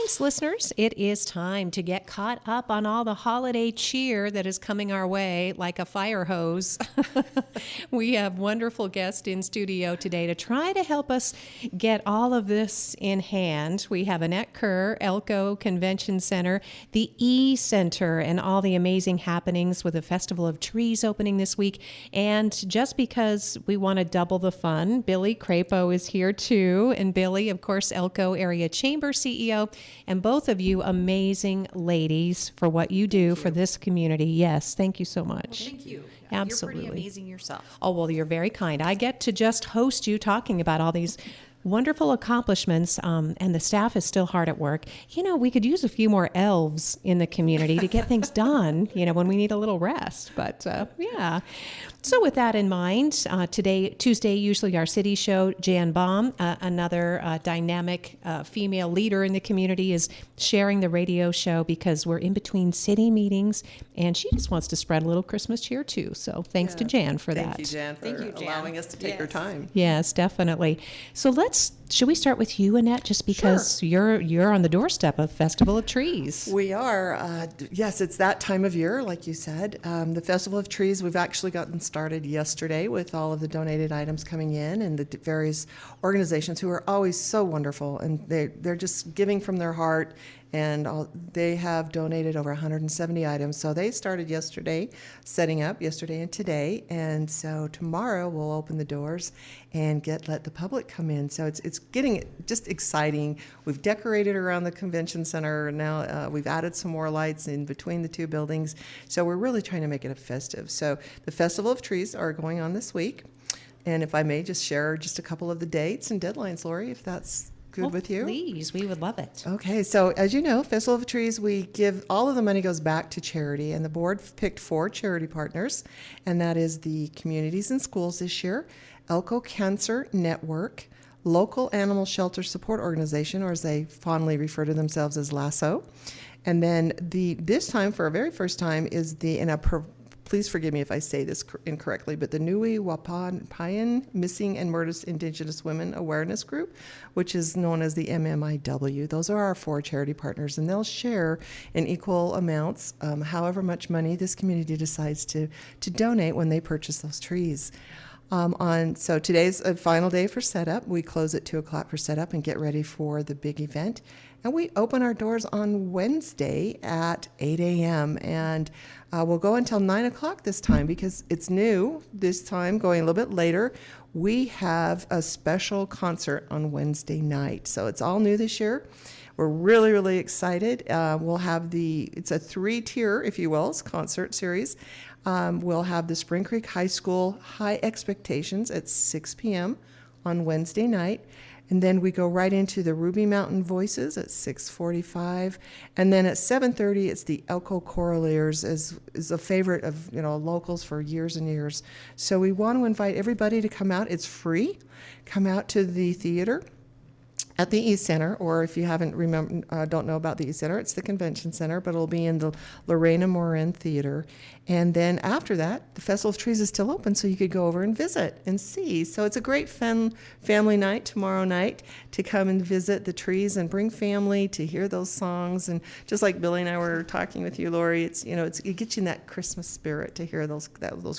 Yes, listeners, it is time to get caught up on all the holiday cheer that is coming our way like a fire hose. We have wonderful guests in studio today to try to help us get all of this in hand. We have Annette Kerr, Elko Convention Center, the E Center, and all the amazing happenings with the Festival of Trees opening this week. And just because we want to double the fun, Billie Crapos is here too. And Billie, of course, Elko Area Chamber CEO. And both of you amazing ladies for what you do for this community. Yes, thank you so much. Well, thank you. Absolutely. You're pretty amazing yourself. Oh, well, you're very kind. I get to just host you talking about all these wonderful accomplishments, and the staff is still hard at work. You know, we could use a few more elves in the community to get things done, you know, when we need a little rest. But, yeah. So with that in mind, Tuesday, usually our city show, Jan Baum, another dynamic female leader in the community, is sharing the radio show because we're in between city meetings, and she just wants to spread a little Christmas cheer too. So thanks to Jan for that. Thank you, Jan, for allowing us to take your time. Yes, definitely. So should we start with you, Annette, just because you're on the doorstep of Festival of Trees? We are. Yes, it's that time of year, like you said. The Festival of Trees, we've actually gotten started yesterday with all of the donated items coming in and the various organizations who are always so wonderful, and they're just giving from their heart. And they have donated over 170 items. So they started yesterday, setting up yesterday and today. And so tomorrow we'll open the doors and let the public come in. So it's getting just exciting. We've decorated around the convention center. Now we've added some more lights in between the two buildings. So we're really trying to make it a festive. So the Festival of Trees are going on this week. And if I may just share just a couple of the dates and deadlines, Lori, if that's good with you? Please, we would love it. Okay, so as you know, Festival of Trees, we give all of the money goes back to charity, and the board picked 4 charity partners, and that is the Communities and Schools this year, Elko Cancer Network, Local Animal Shelter Support Organization, or as they fondly refer to themselves as LASSO, and then this time, for our very first time, is please forgive me if I say this incorrectly, but the Nui Wapayan Missing and Murdered Indigenous Women Awareness Group, which is known as the MMIW. Those are our 4 charity partners, and they'll share in equal amounts however much money this community decides to donate when they purchase those trees. So today's a final day for setup. We close at 2 o'clock for setup and get ready for the big event. And we open our doors on Wednesday at 8 a.m. And we'll go until 9 o'clock this time because it's new this time, going a little bit later. We have a special concert on Wednesday night. So it's all new this year. We're really, really excited. We'll have it's a 3-tier, if you will, concert series. We'll have the Spring Creek High School High Expectations at 6 p.m. on Wednesday night. And then we go right into the Ruby Mountain Voices at 6:45, and then at 7:30 it's the Elko Choraleers, is a favorite of locals for years and years. So we want to invite everybody to come out. It's free. Come out to the theater at the East Center, or if you don't know about the East Center, it's the Convention Center, but it'll be in the Lorena Morin Theater. And then after that, the Festival of Trees is still open, so you could go over and visit and see. So it's a great family night tomorrow night to come and visit the trees and bring family to hear those songs. And just like Billie and I were talking with you, Lori, it gets you in that Christmas spirit to hear those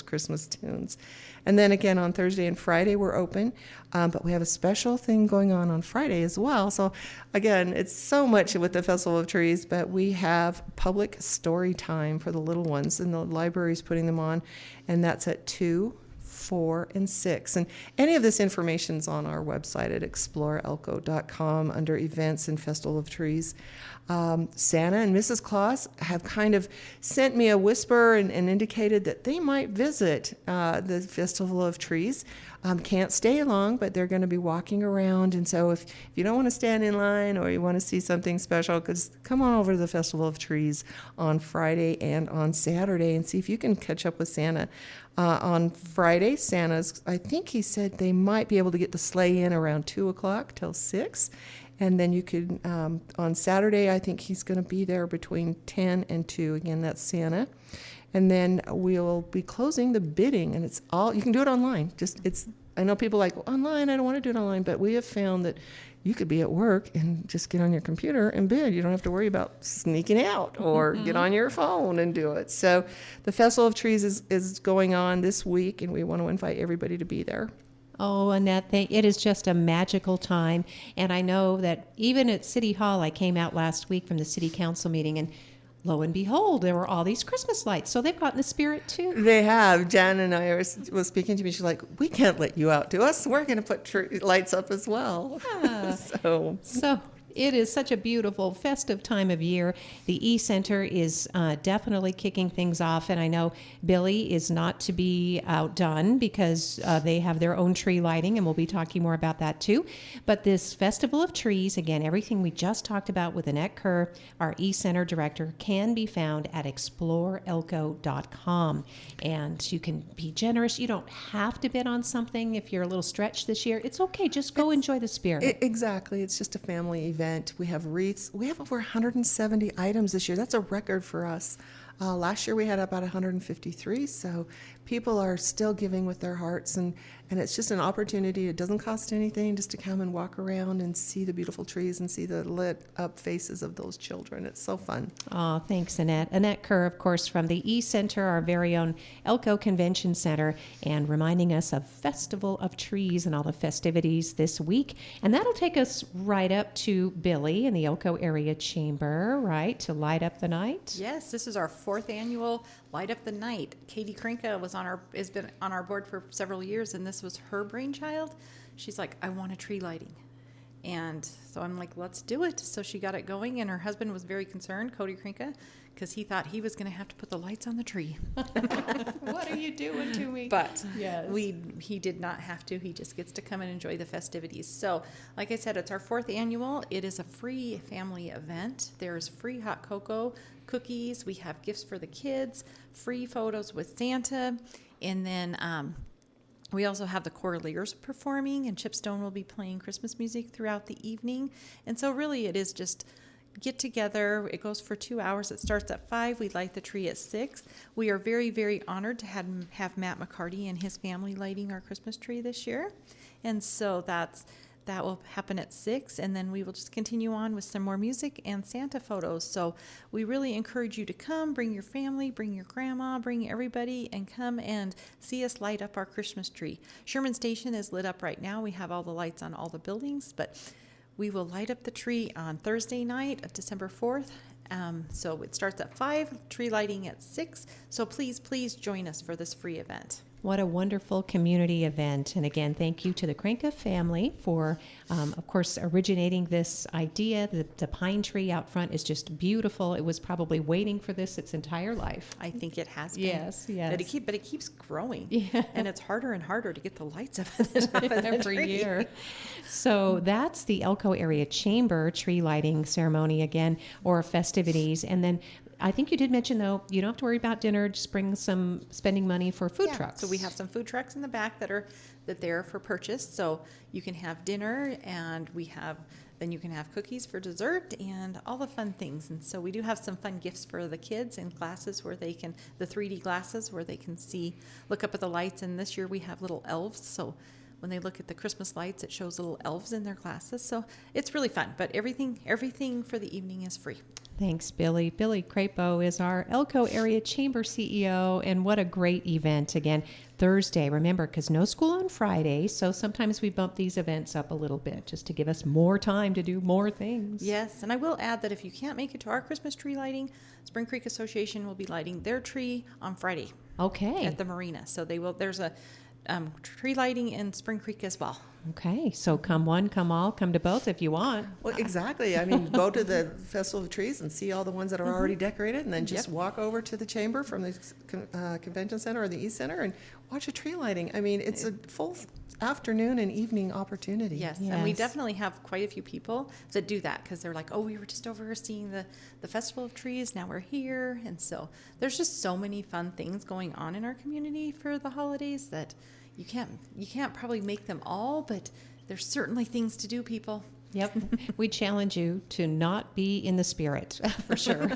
Christmas tunes. And then again on Thursday and Friday we're open, but we have a special thing going on Friday as well. So again, it's so much with the Festival of Trees, but we have public story time for the little ones, and the library's putting them on, and that's at 2, 4, and 6. And any of this information's on our website at exploreelko.com under events and Festival of Trees. Santa and Mrs. Claus have kind of sent me a whisper and indicated that they might visit the Festival of Trees. Can't stay long, but they're going to be walking around. And so if you don't want to stand in line or you want to see something special, come on over to the Festival of Trees on Friday and on Saturday and see if you can catch up with Santa. On Friday, I think he said they might be able to get the sleigh in around 2 o'clock till 6. And then you could, on Saturday, I think he's going to be there between 10 and 2. Again, that's Santa. And then we'll be closing the bidding, and you can do it online. I know people like online, I don't want to do it online, but we have found that you could be at work and just get on your computer and bid. You don't have to worry about sneaking out or get on your phone and do it. So the Festival of Trees is going on this week, and we want to invite everybody to be there. Oh, Annette, it is just a magical time. And I know that even at City Hall, I came out last week from the City Council meeting, and lo and behold, there were all these Christmas lights. So they've gotten the spirit too. They have. Jan and I was speaking to me. She's like, we can't let you out to us. We're going to put lights up as well. Yeah. So it is such a beautiful, festive time of year. The E-Center is definitely kicking things off, and I know Billie is not to be outdone because they have their own tree lighting, and we'll be talking more about that too. But this Festival of Trees, again, everything we just talked about with Annette Kerr, our E-Center director, can be found at exploreelko.com. And you can be generous. You don't have to bid on something if you're a little stretched this year. It's okay. Just go enjoy the spirit. Exactly. It's just a family event. We have wreaths. We have over 170 items this year. That's a record for us. Last year we had about 153, so people are still giving with their hearts, and it's just an opportunity. It doesn't cost anything just to come and walk around and see the beautiful trees and see the lit up faces of those children. It's so fun. Oh, thanks, Annette. Annette Kerr, of course, from the E-Center, our very own Elko Convention Center, and reminding us of Festival of Trees and all the festivities this week. And that'll take us right up to Billie in the Elko Area Chamber, right, to light up the night. Yes, this is our 4th annual Light Up the Night. Katie Krinka has been on our board for several years, and this was her brainchild. She's like, I want a tree lighting. And so I'm like, let's do it. So she got it going, and her husband was very concerned, Cody Krinka, because he thought he was going to have to put the lights on the tree. What are you doing to me? But yes. He did not have to. He just gets to come and enjoy the festivities. So, like I said, it's our 4th annual. It is a free family event. There's free hot cocoa, cookies. We have gifts for the kids, free photos with Santa, and then we also have the Choraleers performing, and Chip Stone will be playing Christmas music throughout the evening. And so really it is just get together. It goes for 2 hours. It starts at 5. We light the tree at 6. We are very, very honored to have Matt McCarty and his family lighting our Christmas tree this year. And so that will happen at 6, and then we will just continue on with some more music and Santa photos. So we really encourage you to come, bring your family, bring your grandma, bring everybody, and come and see us light up our Christmas tree. Sherman Station is lit up right now. We have all the lights on all the buildings, but we will light up the tree on Thursday night of December 4th. So it starts at 5, tree lighting at 6. So please, please join us for this free event. What a wonderful community event. And again, thank you to the Krinka family for, of course, originating this idea. The pine tree out front is just beautiful. It was probably waiting for this its entire life. I think it has been. Yes. But it keeps growing. Yeah. And it's harder and harder to get the lights up every year. So that's the Elko Area Chamber tree lighting ceremony again, or festivities. And then I think you did mention, though, you don't have to worry about dinner. Just bring some spending money for food trucks. So we have some food trucks in the back that are for purchase. So you can have dinner, and then you can have cookies for dessert and all the fun things. And so we do have some fun gifts for the kids and glasses where they can, the 3D glasses where they can look up at the lights. And this year we have little elves. So when they look at the Christmas lights, it shows little elves in their glasses. So it's really fun. But everything for the evening is free. Thanks, Billie. Billie Crapos is our Elko Area Chamber CEO, and what a great event. Again, Thursday, remember, because no school on Friday, so sometimes we bump these events up a little bit just to give us more time to do more things. Yes, and I will add that if you can't make it to our Christmas tree lighting, Spring Creek Association will be lighting their tree on Friday. Okay. At the marina. So there's a tree lighting in Spring Creek as well. Okay, so come one, come all, come to both if you want. Well, exactly. I mean, go to the Festival of Trees and see all the ones that are already decorated, and then just walk over to the chamber from the convention center or the East Center and watch a tree lighting. I mean, it's a full afternoon and evening opportunity. Yes, and we definitely have quite a few people that do that because they're like, oh, we were just over seeing the Festival of Trees, now we're here. And so there's just so many fun things going on in our community for the holidays that you can't probably make them all, but there's certainly things to do, people. Yep. We challenge you to not be in the spirit, for sure.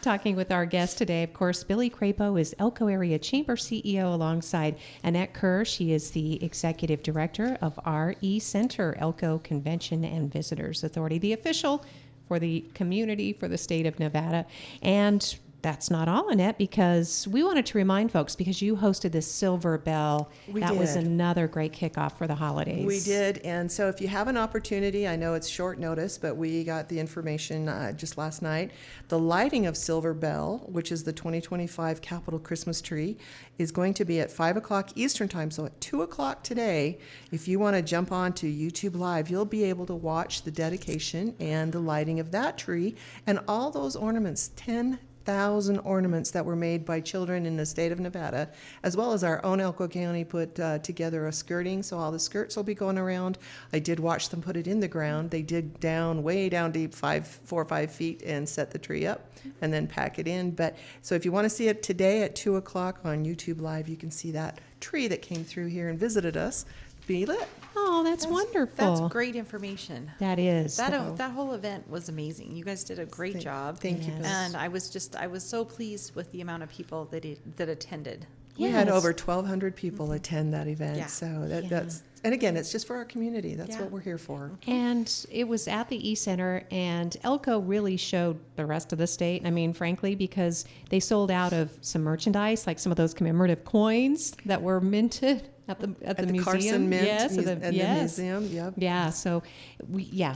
Talking with our guest today, of course, Billie Crapos is Elko Area Chamber CEO alongside Annette Kerr. She is the Executive Director of RE Center, Elko Convention and Visitors Authority, the official for the community for the state of Nevada. And that's not all, Annette, because we wanted to remind folks, because you hosted this Silver Bell. That was another great kickoff for the holidays. We did. And so if you have an opportunity, I know it's short notice, but we got the information just last night. The lighting of Silver Bell, which is the 2025 Capitol Christmas tree, is going to be at 5 o'clock Eastern time. So at 2 o'clock today, if you want to jump on to YouTube Live, you'll be able to watch the dedication and the lighting of that tree and all those ornaments, 10,000 ornaments that were made by children in the state of Nevada, as well as our own Elko County put together a skirting, so all the skirts will be going around. I did watch them put it in the ground. They dig down, way down deep, 4 or 5 feet, and set the tree up and then pack it in. But so if you want to see it today at 2 o'clock on YouTube Live, you can see that tree that came through here and visited us be lit. Oh, that's wonderful. That's great information. That is. That whole event was amazing. You guys did a great job. Thank you. And I was so pleased with the amount of people that attended. We had over 1,200 people attend that event. Yeah. So that's, and again, it's just for our community. That's what we're here for. And it was at the E-Center, and Elko really showed the rest of the state. I mean, frankly, because they sold out of some merchandise, like some of those commemorative coins that were minted at the museum. Carson Mint yes, the museum. Yep. Yeah, so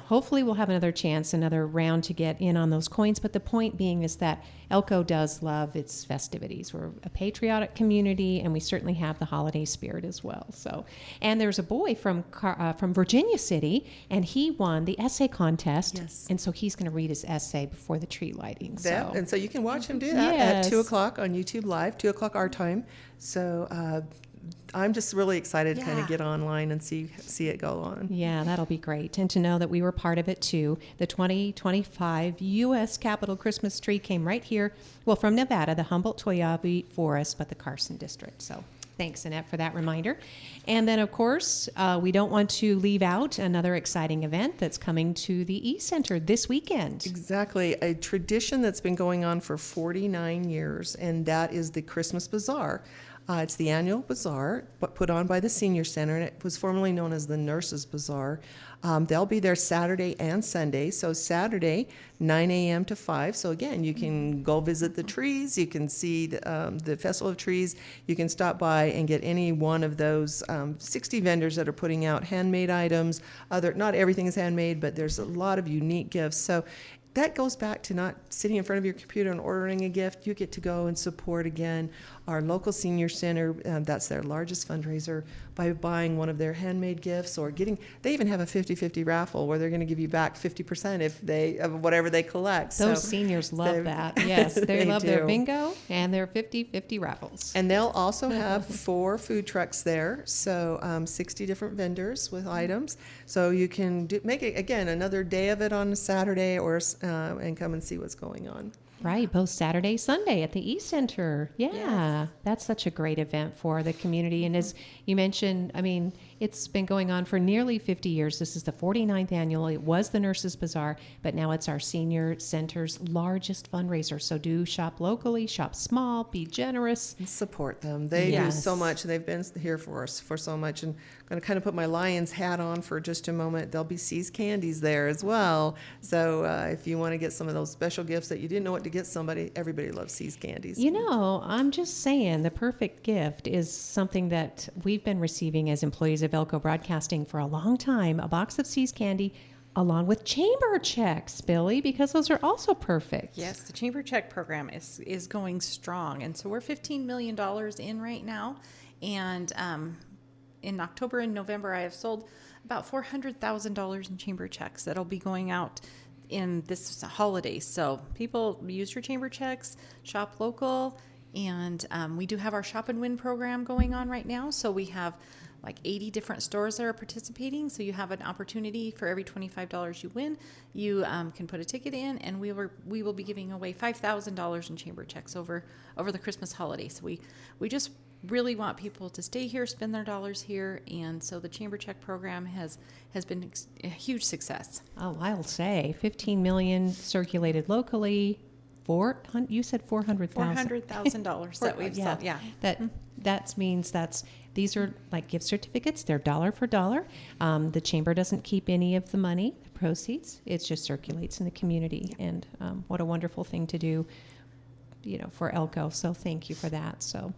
hopefully we'll have another round to get in on those coins. But the point being is that Elko does love its festivities. We're a patriotic community, and we certainly have the holiday spirit as well. So, and there's a boy from Virginia City, and he won the essay contest. Yes. And so he's going to read his essay before the tree lighting. And so you can watch him do that at 2 o'clock on YouTube Live, 2 o'clock our time. So I'm just really excited to kind of get online and see it go on. Yeah, that'll be great. And to know that we were part of it too. The 2025 U.S. Capitol Christmas tree came right here, from Nevada, the Humboldt-Toyabe Forest, but the Carson District. So thanks, Annette, for that reminder. And then, of course, we don't want to leave out another exciting event that's coming to the E-Center this weekend. Exactly. A tradition that's been going on for 49 years, and that is the Christmas Bazaar. It's the annual bazaar, but put on by the Senior Center, and it was formerly known as the Nurses Bazaar. They'll be there Saturday and Sunday. So Saturday, 9 a.m. to 5. So again, you can go visit the trees. You can see the Festival of Trees. You can stop by and get any one of those 60 vendors that are putting out handmade items. Not everything is handmade, but there's a lot of unique gifts. So that goes back to not sitting in front of your computer and ordering a gift. You get to go and support, again, our local senior center. That's their largest fundraiser, by buying one of their handmade gifts or they even have a 50-50 raffle where they're going to give you back 50% of whatever they collect. Those seniors love that. Yes, they love their bingo and their 50-50 raffles. And they'll also have 4 food trucks there, so 60 different vendors with items. So you can make it, again, another day of it on a Saturday and come and see what's going on. Right, both Saturday, Sunday at the E-Center. Yeah, That's such a great event for the community. And as you mentioned, I mean, it's been going on for nearly 50 years. This is the 49th annual. It was the Nurses Bazaar, but now it's our senior center's largest fundraiser. So do shop locally, shop small, be generous. And support them. They do so much. They've been here for us for so much. And I'm going to kind of put my Lions hat on for just a moment. There'll be See's Candies there as well. So if you want to get some of those special gifts that you didn't know what to get somebody, everybody loves See's Candies. You know, I'm just saying the perfect gift is something that we've been receiving as employees of Elko Broadcasting for a long time, a box of See's Candy along with chamber checks, Billie, because those are also perfect. Yes, the chamber check program is going strong. And so we're $15 million in right now. And in October and November, I have sold about $400,000 in chamber checks that'll be going out in this holiday. So people use your chamber checks, shop local, and we do have our Shop and Win program going on right now. So we have like 80 different stores that are participating. So you have an opportunity for every $25 you win, you can put a ticket in, and we will be giving away $5,000 in chamber checks over the Christmas holiday. So we just really want people to stay here, spend their dollars here, and so the Chamber Check program has been a huge success. Oh, I'll say 15 million circulated locally. You said 400,000. $400,000 that we've sold. Yeah. That means these are like gift certificates. They're dollar for dollar. The chamber doesn't keep any of the money, the proceeds. It just circulates in the community, and what a wonderful thing to do, for Elko. So thank you for that. So.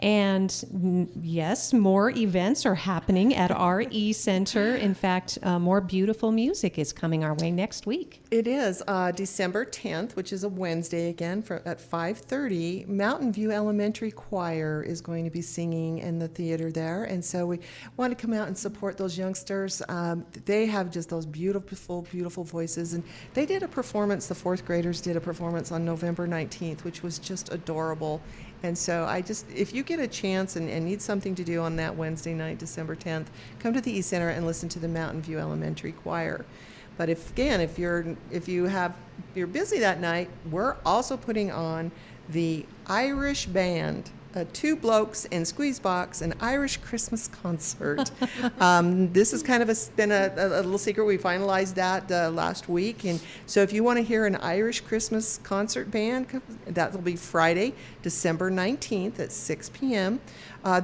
And yes, more events are happening at our e-center. In fact, more beautiful music is coming our way next week. It is December 10th, which is a Wednesday again at 5:30. Mountain View Elementary Choir is going to be singing in the theater there. And so we want to come out and support those youngsters. They have just those beautiful, beautiful voices. And they did a performance, the fourth graders did a performance on November 19th, which was just adorable. And so if you get a chance and need something to do on that Wednesday night, December 10th, come to the E-Center and listen to the Mountain View Elementary Choir. But if you're busy that night, we're also putting on the Irish Band, Two Blokes and Squeezebox, an Irish Christmas concert. This is kind of been a little secret. We finalized that last week. And so if you want to hear an Irish Christmas concert band, that will be Friday, December 19th at 6 p.m.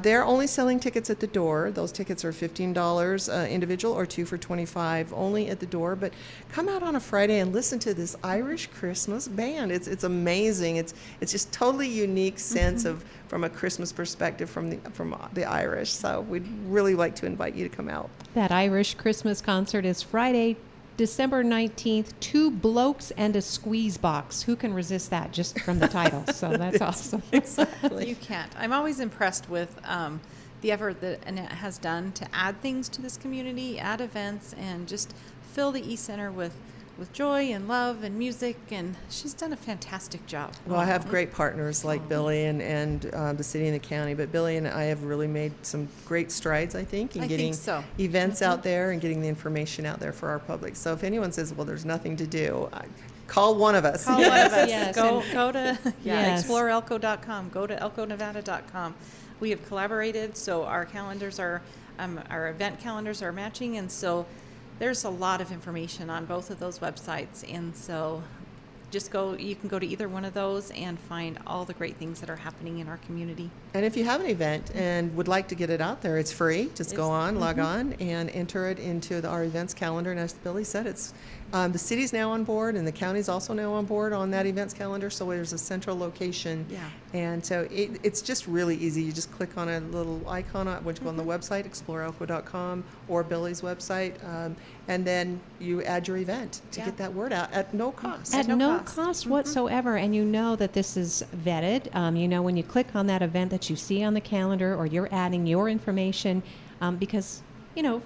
They're only selling tickets at the door. Those tickets are $15 individual or 2 for $25 only at the door. But come out on a Friday and listen to this Irish Christmas band. It's amazing. It's just totally unique sense of from a Christmas perspective from the Irish. So we'd really like to invite you to come out. That Irish Christmas concert is Friday, December 19th, Two Blokes and a Squeeze Box. Who can resist that just from the title? So that's awesome. Exactly. You can't. I'm always impressed with the effort that Annette has done to add things to this community, add events, and just fill the E-Center with joy and love and music, and she's done a fantastic job. Well, I have great partners like Billie and the city and the county, but Billie and I have really made some great strides, I think, in getting events out there and getting the information out there for our public. So if anyone says, well, there's nothing to do, call one of us. Call one of us. Yes. Go to Yes. exploreelko.com. Go to elkonevada.com. We have collaborated, so our calendars our event calendars are matching, and so there's a lot of information on both of those websites, and so you can go to either one of those and find all the great things that are happening in our community. And if you have an event and would like to get it out there, it's free. Just go on, log on, and enter it into our events calendar. And as Billie said, it's the city's now on board, and the county's also now on board on that events calendar. So there's a central location. Yeah. And so it's just really easy. You just click on a little icon when you go on the website, exploreelko.com, or Billie's website, and then you add your event to get that word out at no cost. At no cost whatsoever. And you know that this is vetted. When you click on that event that you see on the calendar, or you're adding your information, because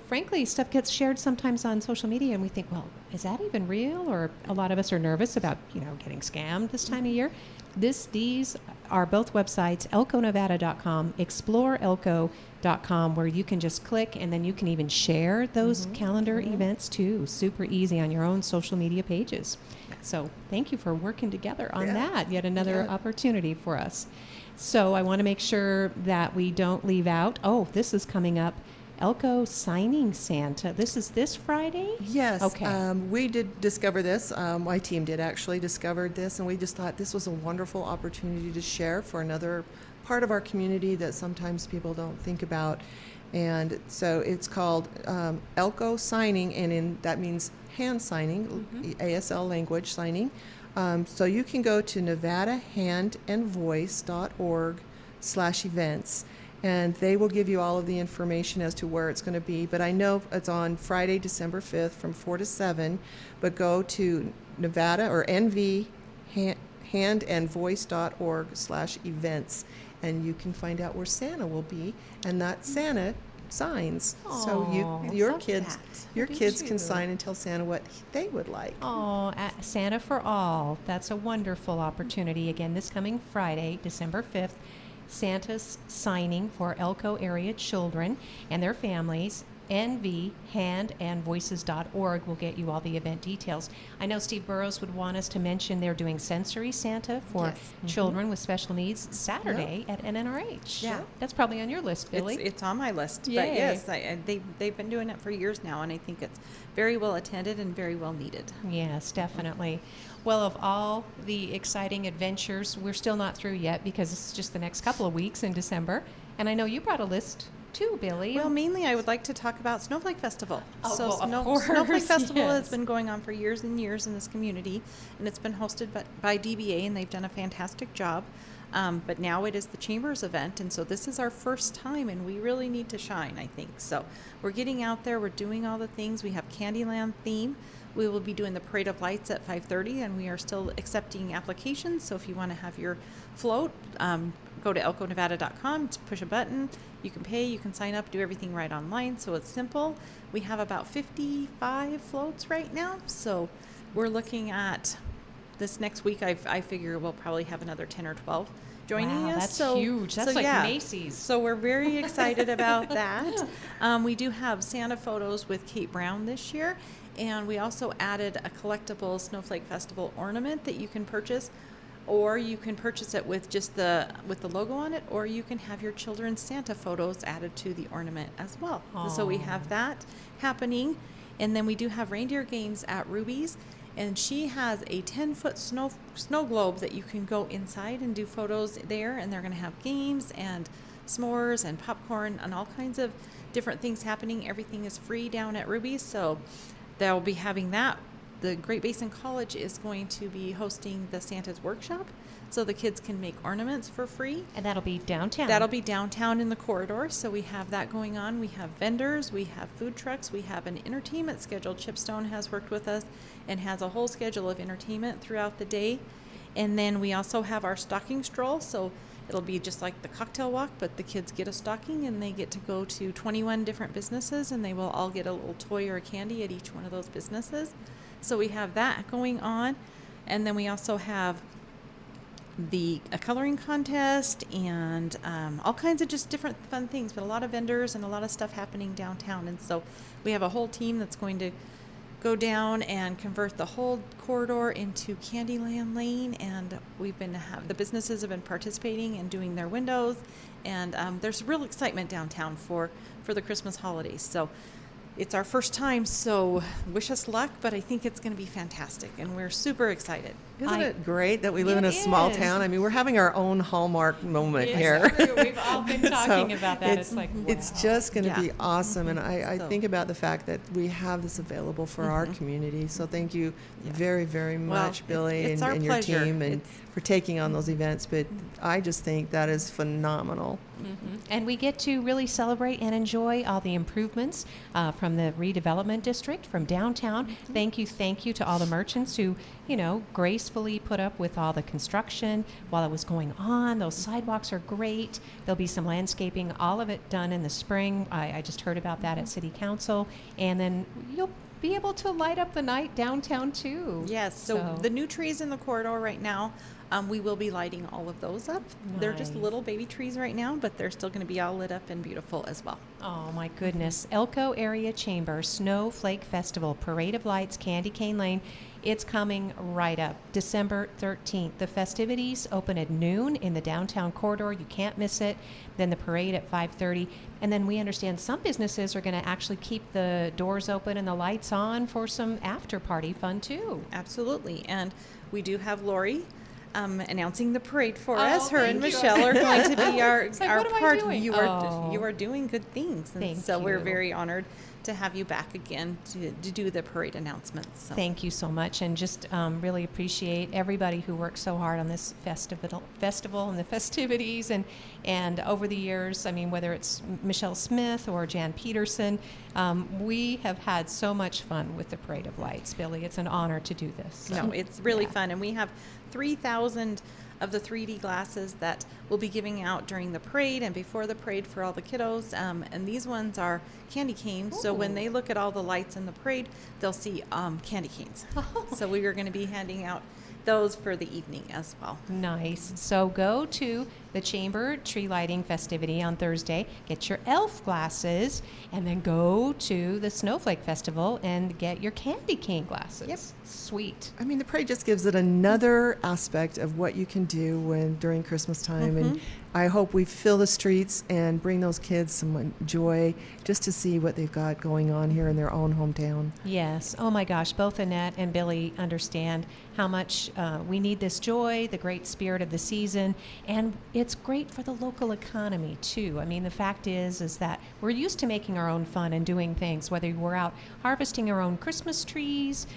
frankly, stuff gets shared sometimes on social media, and we think, well, is that even real? Or a lot of us are nervous about, getting scammed this time of year. These are both websites, elkonevada.com, exploreelko.com, where you can just click, and then you can even share those calendar events too. Super easy on your own social media pages. So thank you for working together on that. Yet another opportunity for us. So I want to make sure that we don't leave out, this is coming up, Elko Signing Santa. This is this Friday? Yes. Okay. We did discover this. My team did actually discover this, and we just thought this was a wonderful opportunity to share for another part of our community that sometimes people don't think about. And so it's called Elko Signing, and that means hand signing, ASL language signing. So you can go to nevadahandandvoice.org/events. And they will give you all of the information as to where it's going to be. But I know it's on Friday, December 5th from 4 to 7. But go to Nevada or handandvoice.org/events. And you can find out where Santa will be. And that Santa signs. So your kids can sign and tell Santa what they would like. Santa for all. That's a wonderful opportunity. Again, this coming Friday, December 5th. Santa's signing for Elko area children and their families nvhandandvoices.org will get you all the event details. I know Steve Burrows would want us to mention they're doing Sensory Santa for Yes. children with special needs Saturday at NNRH. Yeah. That's probably on your list, Billy. It's on my list, Yay. but yes, they've been doing it for years now, and I think it's very well attended and very well needed. Yes, definitely. Well, of all the exciting adventures, we're still not through yet because it's just the next couple of weeks in December. And I know you brought a list too, Billy. Well, mainly I would like to talk about Snowflake Festival. Oh, so well, of course, Snowflake Festival yes. has been going on for years and years in this community, and it's been hosted by DBA, and they've done a fantastic job. But now it is the Chamber's event, and so this is our first time, and we really need to shine, I think. So we're getting out there, we're doing all the things. We have Candyland theme. We will be doing the Parade of Lights at 5:30, and we are still accepting applications. So if you want to have your float, go to elkonevada.com, push a button. You can pay, you can sign up, do everything right online. So it's simple. We have about 55 floats right now. So we're looking at this next week. I figure we'll probably have another 10 or 12 joining Wow, us. that's so huge. That's like Macy's. So we're very excited about that. We do have Santa photos with Kate Brown this year. And we also added a collectible Snowflake Festival ornament that you can purchase, or you can purchase it with just the logo on it, or you can have your children's Santa photos added to the ornament as well. So we have that happening. And then we do have reindeer games at Ruby's, and she has a 10-foot snow globe that you can go inside and do photos there, and they're going to have games and s'mores and popcorn and all kinds of different things happening. Everything is free down at Ruby's, so they'll be having that. The Great Basin College is going to be hosting the Santa's Workshop, so the kids can make ornaments for free. And that'll be downtown. That'll be downtown in the corridor, so we have that going on. We have vendors, we have food trucks, we have an entertainment schedule. Chipstone has worked with us and has a whole schedule of entertainment throughout the day. And then we also have our stocking stroll, so it'll be just like the cocktail walk, but the kids get a stocking and they get to go to 21 different businesses, and they will all get a little toy or a candy at each one of those businesses. So we have that going on. And then we also have a coloring contest and all kinds of just different fun things, but a lot of vendors and a lot of stuff happening downtown. And so we have a whole team that's going to go down and convert the whole corridor into Candyland Lane, and the businesses have been participating and doing their windows, and there's real excitement downtown for the Christmas holidays. So it's our first time, so wish us luck, but I think it's going to be fantastic, and we're super excited. Isn't it great that we live in a It small is. town? I mean, we're having our own Hallmark moment It's here. true. We've all been talking about that. It's, It's like, it's wow. just going to Yeah. be awesome. And I So- think about the fact that we have this available for our community. So thank you very, very Well, much, Billy, it's our and your pleasure. team, and It's- for taking on those events. But I just think that is phenomenal. And we get to really celebrate and enjoy all the improvements from the redevelopment district, from downtown. Thank you to all the merchants who, gracefully put up with all the construction while it was going on. Those sidewalks are great. There'll be some landscaping, all of it done in the spring. I just heard about that at City Council. And then you'll be able to light up the night downtown too. Yes, so the new trees in the corridor right now, we will be lighting all of those up. They're just Nice. little baby trees right now, but they're still going to be all lit up and beautiful as well. Oh my goodness. Elko Area Chamber Snowflake Festival, Parade of Lights, Candy Cane Lane. It's coming right up, December 13th. The festivities open at noon in the downtown corridor. You can't miss it. Then the parade at 5:30. And then we understand some businesses are going to actually keep the doors open and the lights on for some after party fun too. Absolutely, and we do have Lori announcing the parade for Oh, us. Her and thank you. Michelle are going to be our It's like, our what am I part. doing? You Oh. are doing good things, and Thank so we're you. very honored to have you back again to do the parade announcements. So. Thank you so much, and just really appreciate everybody who works so hard on this festival and the festivities, and over the years, I mean, whether it's Michelle Smith or Jan Peterson, we have had so much fun with the Parade of Lights. Billy, it's an honor to do this. No, it's really Yeah. fun, and we have 3,000 of the 3D glasses that we'll be giving out during the parade and before the parade for all the kiddos. And these ones are candy canes, so when Ooh. they look at all the lights in the parade, they'll see candy canes. So we are going to be handing out those for the evening as well. Nice. So go to the Chamber tree lighting festivity on Thursday, get your elf glasses, and then go to the Snowflake Festival and get your candy cane glasses. Yep. Sweet. I mean, the parade just gives it another aspect of what you can do when during Christmas time, and I hope we fill the streets and bring those kids some joy just to see what they've got going on here in their own hometown. Yes. Oh my gosh. Both Annette and Billie understand how much we need this joy, the great spirit of the season, and it's great for the local economy too. I mean, the fact is that we're used to making our own fun and doing things, whether we're out harvesting our own Christmas trees,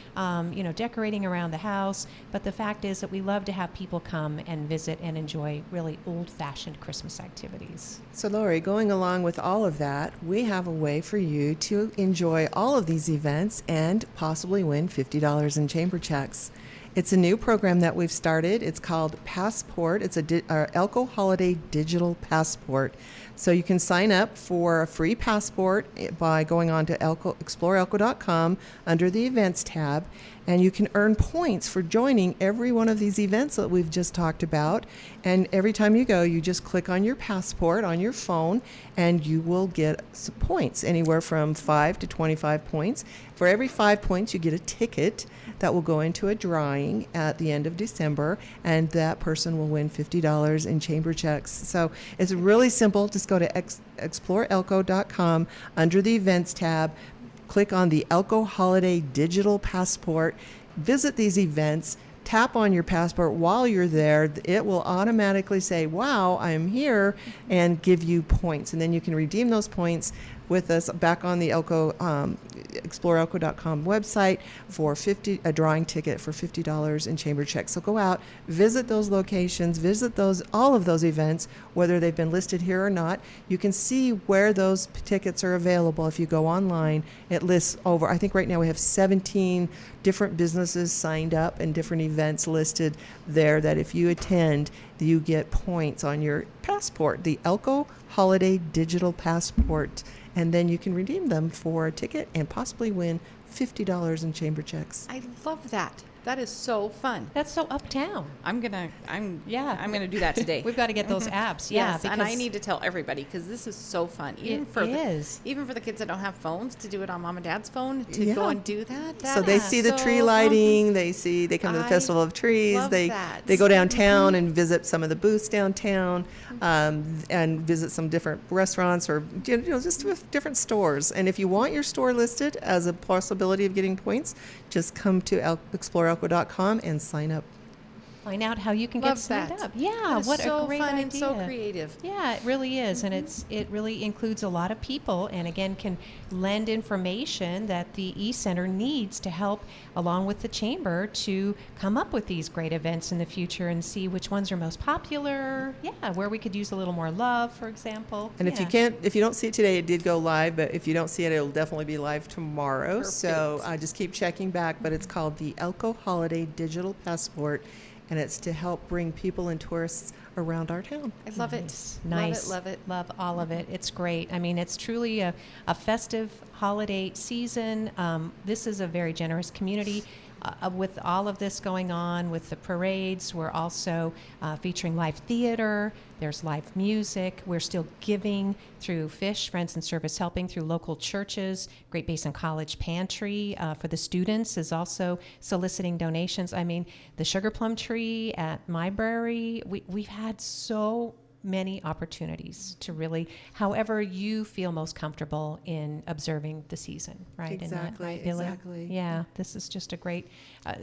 decorating around the house. But the fact is that we love to have people come and visit and enjoy really old-fashioned Christmas activities. So, Lori, going along with all of that, we have a way for you to enjoy all of these events and possibly win $50 in chamber checks. It's a new program that we've started. It's called Passport. It's a Elko Holiday Digital Passport. So you can sign up for a free passport by going on to exploreelko.com under the Events tab, and you can earn points for joining every one of these events that we've just talked about. And every time you go, you just click on your passport on your phone, and you will get some points, anywhere from 5 to 25 points. For every 5 points, you get a ticket that will go into a drawing at the end of December, and that person will win $50 in chamber checks. So it's really simple. Just go to exploreelko.com under the Events tab, click on the Elko Holiday Digital Passport, visit these events, tap on your passport while you're there. It will automatically say, wow, I'm here, and give you points. And then you can redeem those points with us back on the exploreelko.com website for a drawing ticket for $50 in chamber checks. So go out, visit those locations, visit all of those events, whether they've been listed here or not. You can see where those tickets are available. If you go online, it lists over, I think right now we have 17 different businesses signed up and different events listed there that if you attend, you get points on your passport, the Elko Holiday Digital Passport. And then you can redeem them for a ticket and possibly win $50 in chamber checks. I love that. That is so fun. That's so uptown. I'm gonna do that today. We've got to get those apps. Yeah, Yes, and I need to tell everybody because this is so fun. Even for the kids that don't have phones, to do it on mom and dad's phone, to go and do that. So they see the tree lighting. They come to the Festival of Trees. They go downtown and visit some of the booths downtown, and visit some different restaurants or just different stores. And if you want your store listed as a possibility of getting points, just come to exploreelko.com and sign up. Find out how you can get signed up. Yeah, what a great fun idea. And so creative. Yeah, it really is, and it really includes a lot of people, and again can lend information that the e-center needs to help, along with the chamber, to come up with these great events in the future and see which ones are most popular. Yeah, where we could use a little more love, for example. And if you don't see it today, it did go live, but if you don't see it, it'll definitely be live tomorrow. Perfect. So I just keep checking back, but it's called the Elko Holiday Digital Passport, and it's to help bring people and tourists around our town. I love it. Nice. Love it. Love all of it. It's great. I mean, it's truly a festive holiday season. This is a very generous community. With all of this going on, with the parades, we're also featuring live theater. There's live music. We're still giving through Fish, Friends and Service Helping, through local churches. Great Basin College Pantry for the students is also soliciting donations. I mean, the Sugar Plum Tree at Myberry, we've had so many opportunities to really, however you feel most comfortable in observing the season, right? Exactly, Billie? exactly. Yeah, this is just a great,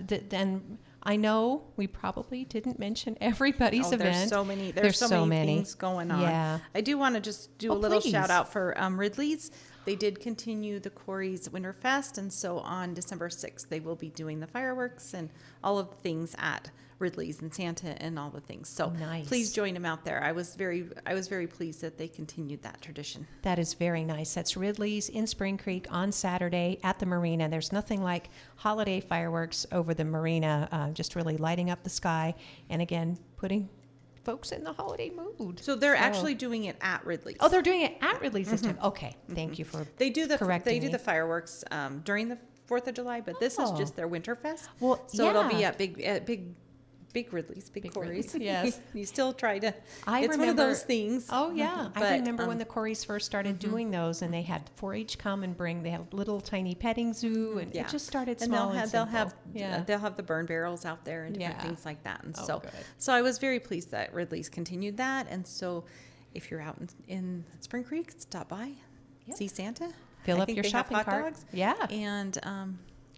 then I know we probably didn't mention everybody's event. There's so many things going on. Yeah. I do want to just do a little please. shout out for Ridley's. They did continue the Corey's Winterfest, and so on December 6th, they will be doing the fireworks and all of the things at Ridley's and Santa and all the things. So Nice. Please join them out there. I was very pleased that they continued that tradition. That is very nice. That's Ridley's in Spring Creek on Saturday at the marina. There's nothing like holiday fireworks over the marina, just really lighting up the sky, and again, putting folks in the holiday mood. So they're actually doing it at Ridley's. Oh, they're doing it at Ridley's this time. Okay, thank you for They do the correcting me. fireworks during the 4th of July, but this is just their Winterfest. Well, so it'll be yeah. at big big Ridleys, big Big Corys. Ridleys, yes. You still try to. I It's one of remember- those things. Oh yeah, I But, remember when the Corys first started doing those, and they had 4-H come and bring. They had a little tiny petting zoo, and Yeah. it just started And small they'll and have simple. they'll have the burn barrels out there and different Yeah. things like that. And Oh, good. so I was very pleased that Ridley's continued that. And so if you're out in Spring Creek, stop by, Yep. see Santa, Fill I up think your they have shopping hot cart. dogs. Yeah. And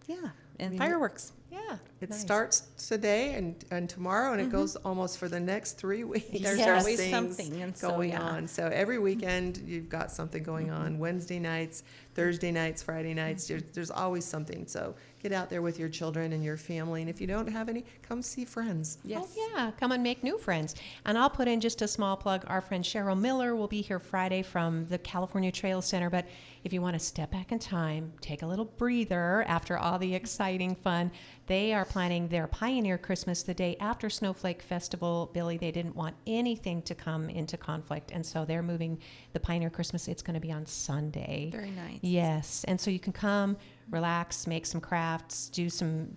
yeah, and mean, fireworks. Yeah, It nice. starts today and tomorrow, and it goes almost for the next 3 weeks. There's Yes. always Things something, and so, going yeah. on. So every weekend you've got something going on. Wednesday nights, Thursday nights, Friday nights. There's always something. So get out there with your children and your family. And if you don't have any, come see friends. Yes. Oh, yeah, come and make new friends. And I'll put in just a small plug. Our friend Cheryl Miller will be here Friday from the California Trail Center. But if you want to step back in time, take a little breather after all the exciting fun, they are planning their Pioneer Christmas the day after Snowflake Festival. Billie, they didn't want anything to come into conflict. And so they're moving the Pioneer Christmas. It's going to be on Sunday. Very nice. Yes, and so you can come, relax, make some crafts,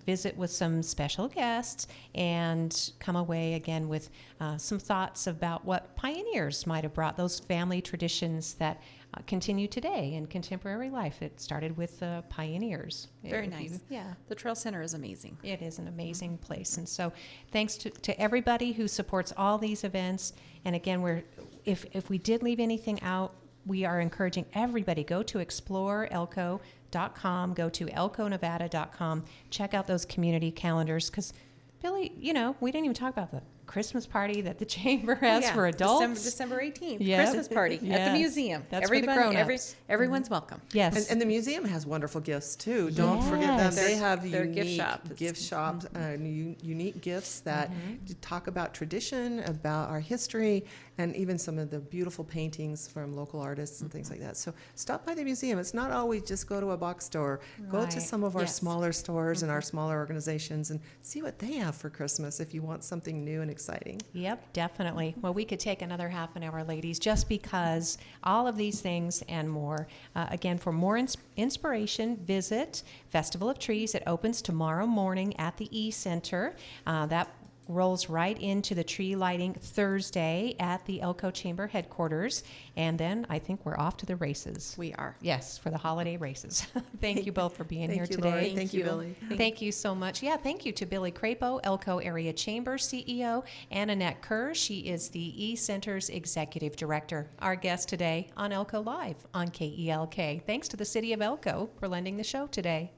visit with some special guests, and come away again with some thoughts about what pioneers might have brought, those family traditions that continue today in contemporary life. It started with the pioneers. Very If you- nice. Yeah. The Trail Center is amazing. It is an amazing place. And so thanks to everybody who supports all these events. And again, if we did leave anything out, we are encouraging everybody, go to exploreelko.com, go to elkonevada.com, check out those community calendars. Because, Billie, we didn't even talk about the Christmas party that the chamber has Yeah, for adults. December 18th, Yep. Christmas party at Yes. the museum. That's for the grown-ups. Everyone's welcome. Yes. And the museum has wonderful gifts too. Don't forget them. Yes. They have Their unique gift shop. gift shops, unique gifts that talk about tradition, about our history, and even some of the beautiful paintings from local artists and things like that. So stop by the museum. It's not always just go to a box store. Go to Right. some of our Yes. smaller stores and our smaller organizations and see what they have for Christmas if you want something new and exciting. Yep, definitely. Well, we could take another half an hour, ladies, just because all of these things and more. Again, for more inspiration, visit Festival of Trees. It opens tomorrow morning at the E-Center. That rolls right into the tree lighting Thursday at the Elko Chamber headquarters. And then I think we're off to the races. We are. Yes, for the holiday races. Thank you both for being here Thank you, today. Lori. Thank you, Billie. Thank you so much. Yeah, thank you to Billie Crapos, Elko Area Chamber CEO, and Annette Kerr. She is the E-Center's Executive Director. Our guest today on Elko Live on KELK. Thanks to the City of Elko for lending the show today.